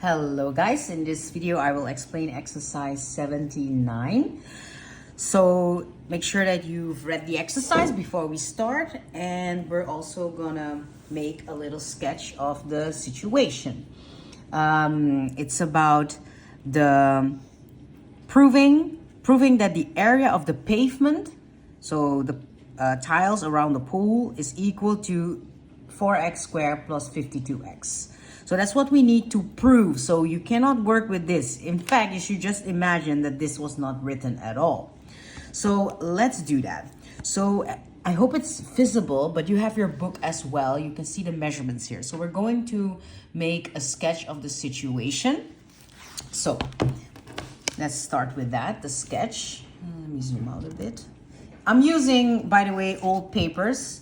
Hello guys, in this video I will explain exercise 79. So make sure that you've read the exercise before we start, and we're also gonna make a little sketch of the situation. It's about the proving that the area of the pavement, so the tiles around the pool, is equal to 4x squared plus 52x. So that's what we need to prove. So you cannot work with this. In fact, you should just imagine that this was not written at all. So let's do that. So I hope it's visible, but you have your book as well. You can see the measurements here. So we're going to make a sketch of the situation. So let's start with that, the sketch. Let me zoom out a bit. I'm using, by the way, old papers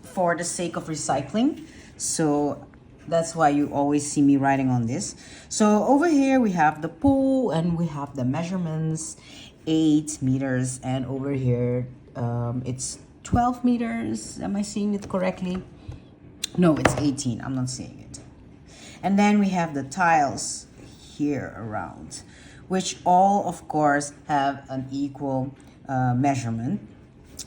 for the sake of recycling. So that's why you always see me writing on this. So over here we have the pool and we have the measurements, 8 meters, and over here it's 12 meters. Am I seeing it correctly? No, it's 18. I'm not seeing it. And then we have the tiles here around, which all of course have an equal measurement.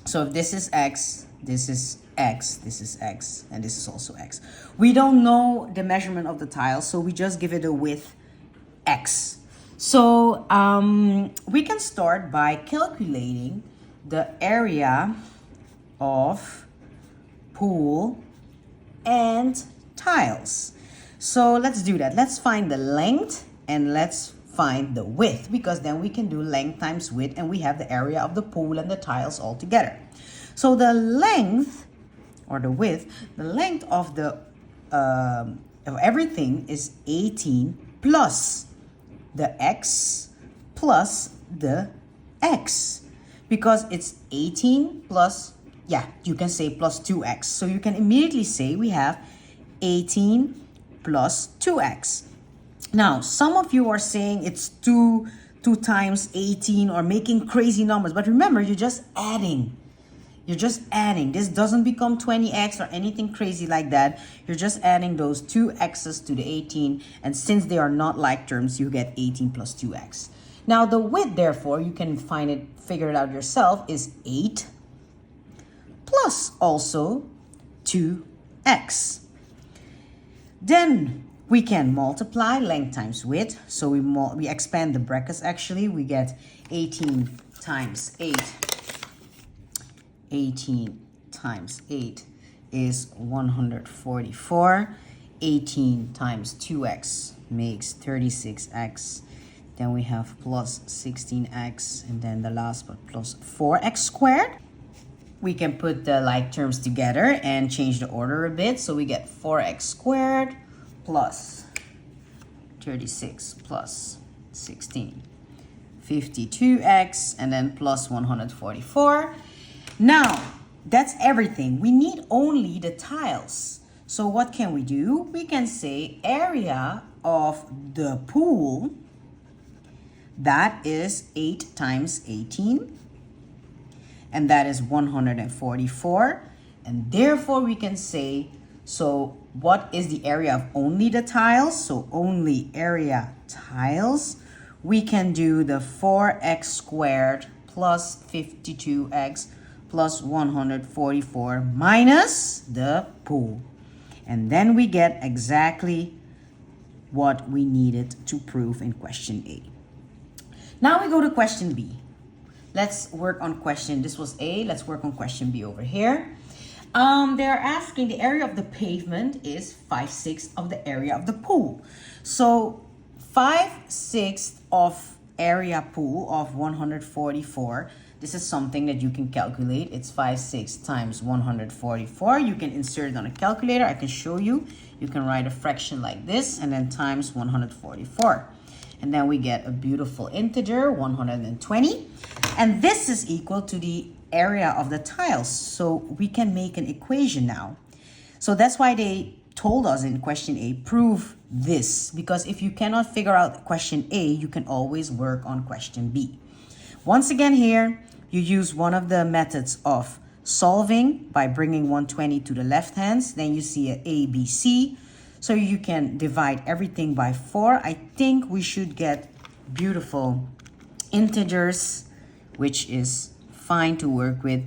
So if this is X, this is X, this is X, and this is also X. We don't know the measurement of the tile, so we just give it a width X. So we can start by calculating the area of pool and tiles. So let's do that. Let's find the length and let's find the width, because then we can do length times width and we have the area of the pool and the tiles all together. So the length or the width, the length of the of everything is 18 plus the X plus the X, because it's 18 plus, you can say plus 2X. So you can immediately say we have 18 plus 2X. Now, some of you are saying it's 2 times 18 or making crazy numbers, but remember, you're just adding. You're just adding. This doesn't become 20x or anything crazy like that. You're just adding those 2x's to the 18. And since they are not like terms, you get 18 plus 2x. Now the width, therefore, you can figure it out yourself, is 8 plus also 2x. Then we can multiply length times width. So we expand the brackets actually. We get 18 times 8. 18 times 8 is 144. 18 times 2x makes 36x. Then we have plus 16x, and then the last but plus 4x squared. We can put the like terms together and change the order a bit. So we get 4x squared plus 36 plus 16, 52x, and then plus 144. Now, that's everything. We need only the tiles. So what can we do? We can say area of the pool, that is 8 times 18, and that is 144. And therefore we can say, so what is the area of only the tiles? So only area tiles. We can do the 4x squared plus 52x plus 144 minus the pool. And then we get exactly what we needed to prove in question A. Now we go to question B. Let's work on question, this was A, let's work on question B over here. They're asking the area of the pavement is 5/6 of the area of the pool. So 5/6 of area pool of 144. This is something that you can calculate. It's 5/6 times 144. You can insert it on a calculator. I can show you. You can write a fraction like this and then times 144. And then we get a beautiful integer, 120. And this is equal to the area of the tiles. So we can make an equation now. So that's why they told us in question A, prove this. Because if you cannot figure out question A, you can always work on question B. Once again here, you use one of the methods of solving by bringing 120 to the left hand. Then you see a B, C. So you can divide everything by 4. I think we should get beautiful integers, which is fine to work with.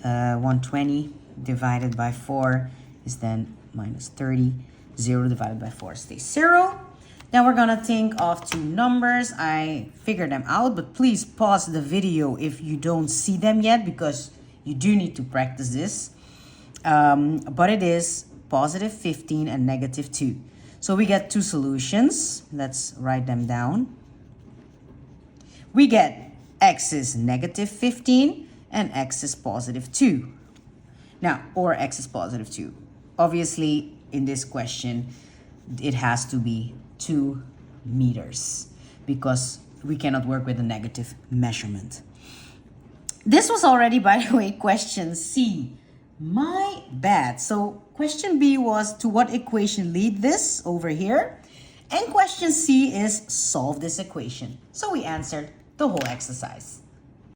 120 divided by 4 is then minus 30. 0 divided by 4 stays 0. Then we're gonna think of two numbers. I figured them out, but please pause the video if you don't see them yet, because you do need to practice this. But it is positive 15 and negative 2. So we get two solutions. Let's write them down. We get x is negative 15 and x is positive 2. Now, or x is positive 2. Obviously, in this question, it has to be 2 meters because we cannot work with a negative measurement. This was already, by the way, question C. My bad. So question B was, to what equation lead this over here? And question C is, solve this equation. So we answered the whole exercise.